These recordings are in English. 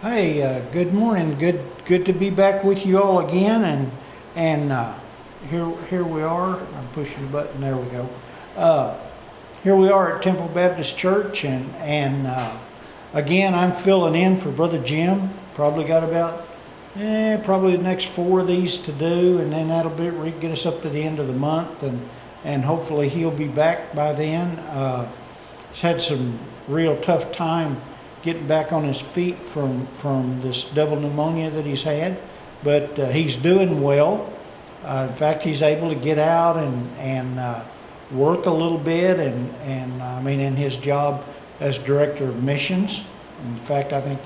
Hey, good morning. Good to be back with you all again. And here we are. I'm pushing the button. There we go. Here we are at Temple Baptist Church, and again, I'm filling in for Brother Jim. Probably got about probably the next 4 of these to do, and then that'll get us up to the end of the month, and hopefully he'll be back by then. He's had some real tough time getting back on his feet from this double pneumonia that he's had, but he's doing well. In fact, he's able to get out and work a little bit, and I mean, in his job as director of missions. In fact, I think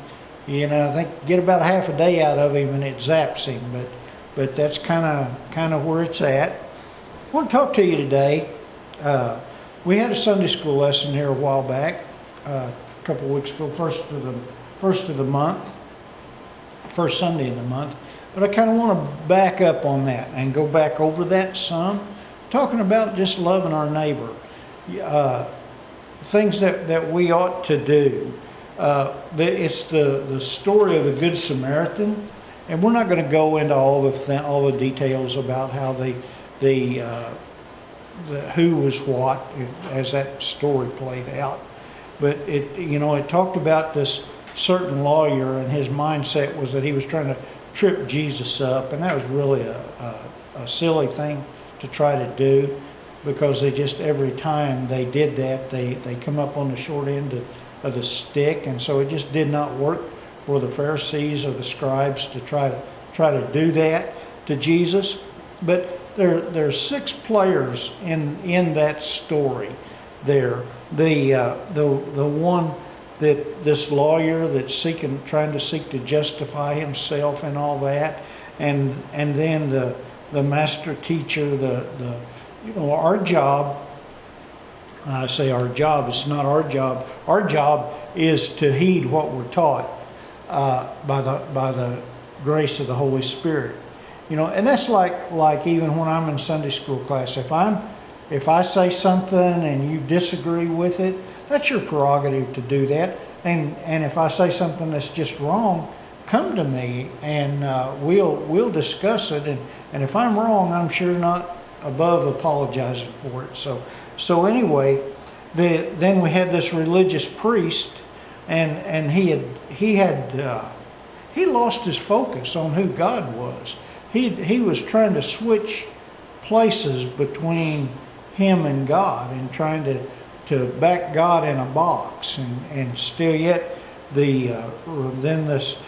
get about half a day out of him and it zaps him, but that's kind of where it's at. I want to talk to you today. We had a Sunday school lesson here a while back, a couple of weeks ago, first of the month, first Sunday in the month. But I kind of want to back up on that and go back over that some, talking about just loving our neighbor, things that we ought to do. It's the story of the Good Samaritan, and we're not going to go into all the details about how the who was what as that story played out. But it talked about this certain lawyer, and his mindset was that he was trying to trip Jesus up, and that was really a silly thing to try to do, because they just, every time they did that, they come up on the short end of the stick, and so it just did not work for the Pharisees or the scribes to try to do that to Jesus. But there's 6 players in that story there. The one that this lawyer that's trying to seek to justify himself and all that, and then the master teacher, our job. I say our job, it's not our job. Our job is to heed what we're taught by the grace of the Holy Spirit. And that's like even when I'm in Sunday school class, if I say something and you disagree with it, that's your prerogative to do that. And if I say something that's just wrong, come to me and we'll discuss it. And if I'm wrong, I'm sure not above apologizing for it. So anyway, then we had this religious priest, and he lost his focus on who God was. He was trying to switch places between him and God, and trying to back God in a box, and still yet then this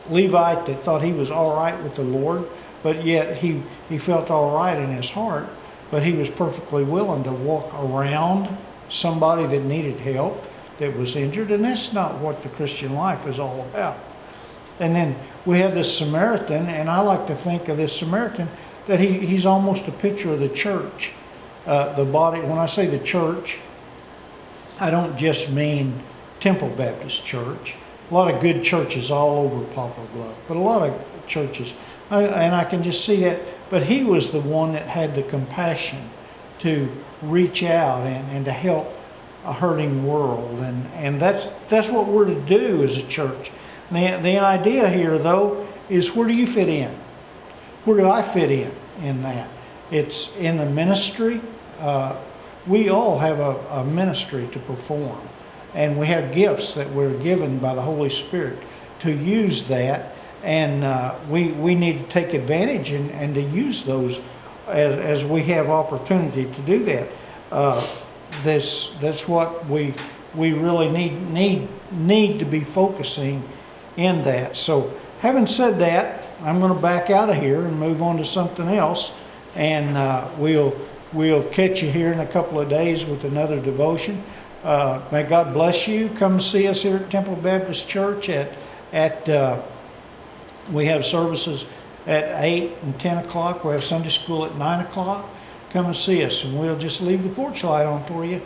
Levite that thought he was all right with the Lord, but yet he felt all right in his heart, but he was perfectly willing to walk around somebody that needed help, that was injured, and that's not what the Christian life is all about. And then we have this Samaritan, and I like to think of this Samaritan that he's almost a picture of the church, the body. When I say the church, I don't just mean Temple Baptist Church. A lot of good churches all over Poplar, Bluff, but a lot of churches, and I can just see that. But he was the one that had the compassion to reach out and to help a hurting world, and that's what we're to do as a church. The idea here, though, is where do you fit in? Where do I fit in that? It's in the ministry. We all have a ministry to perform, and we have gifts that we're given by the Holy Spirit to use that, and we need to take advantage and to use those as we have opportunity to do that. That's what we really need to be focusing in that. So, having said that, I'm going to back out of here and move on to something else, and we'll catch you here in a couple of days with another devotion. May God bless you. Come see us here at Temple Baptist Church we have services at 8 and 10 o'clock. We have Sunday school at 9 o'clock. Come and see us, and we'll just leave the porch light on for you.